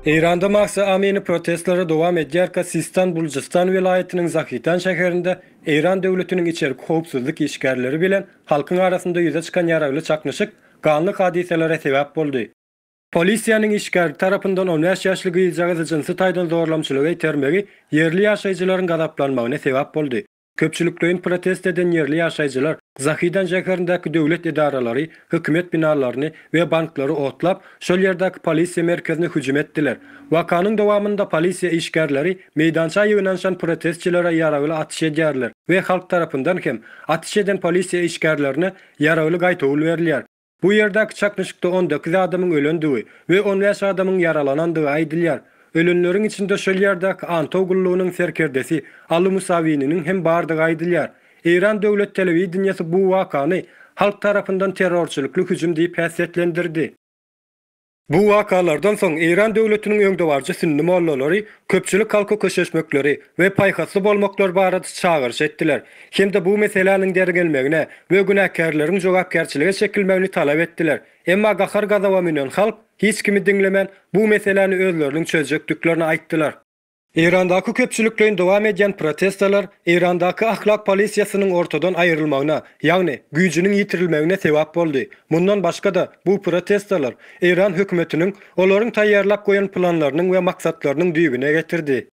İranda Mahsa Amini protestleri dowam edýärkä Sistan Bulcistan vilayetiniň Zakitan şäherinde İran döwletiniň içerik howpsuzlyk işgärleri bilen halkyň arasynda ýüze çykan ýaragly çaknyşyk ganlyk hadiselere sebäp boldy. Polisiýanyň işgär tarapyndan 15 ýaşly gyýjagy jinsy taýdan zorlamçylyga itermegi yerli ýaşaýjylaryň gadaplanmagyna sebäp boldy. Köpçülikden protest eden yerli ýaşaýjylar Zakidan şäherindäki döwlet idaralary, hökümet binalaryny we banklary otlap, şol ýerdäki polisiýa merkezine hüjüm etdiler. Wakanyň dowamında polisiýa işgärleri meydança ýygnanşan protestçilere ýaragly atyş edýärler we halk tarapyndan hem atyş eden polisiýa işgärlerine ýaragly gaýtawl berilýär. Bu ýerdäki çaknyşykda 19 adamyň ölendigi we 15 adamyň yaralanandygy aýdylýar. Ölenleriň içinde şol ýerdäki Antogullugynyň serkerdesi Ali Musawiniň hem bardygy aýdylýar. İran döwlet telewizionyasy bu wakany halk tarapyndan terrorçylykly hüjüm diýip häsiýetlendirdi. Bu wakalardan soň İran döwletiniň öňdewarjy sünni mollalary köpçülik halka köşeşmekleri we paýhasly bolmaklar barada çağırış etdiler. Hem-de bu meseleniň dergelmegine we günäkärleriň jogapkärçilige çekilmegini talap etdiler. Emma gahar gazawa menen halk hiç kimi dinlemän bu meseleni özleriniň çözjekdiklerini aýtdylar. İrandaky köpçüliklerin dowam edýän protestler İrandaky ahlak polisiýasynyň ortadan aýrylmagyna, ýagny güýjüniň ýitirilmegine sebäp boldy. Mundan başga da bu protestler İran hökümetiniň olaryň taýýarlap goýan planlarynyň we maksatlarynyň düýbüne getirdi.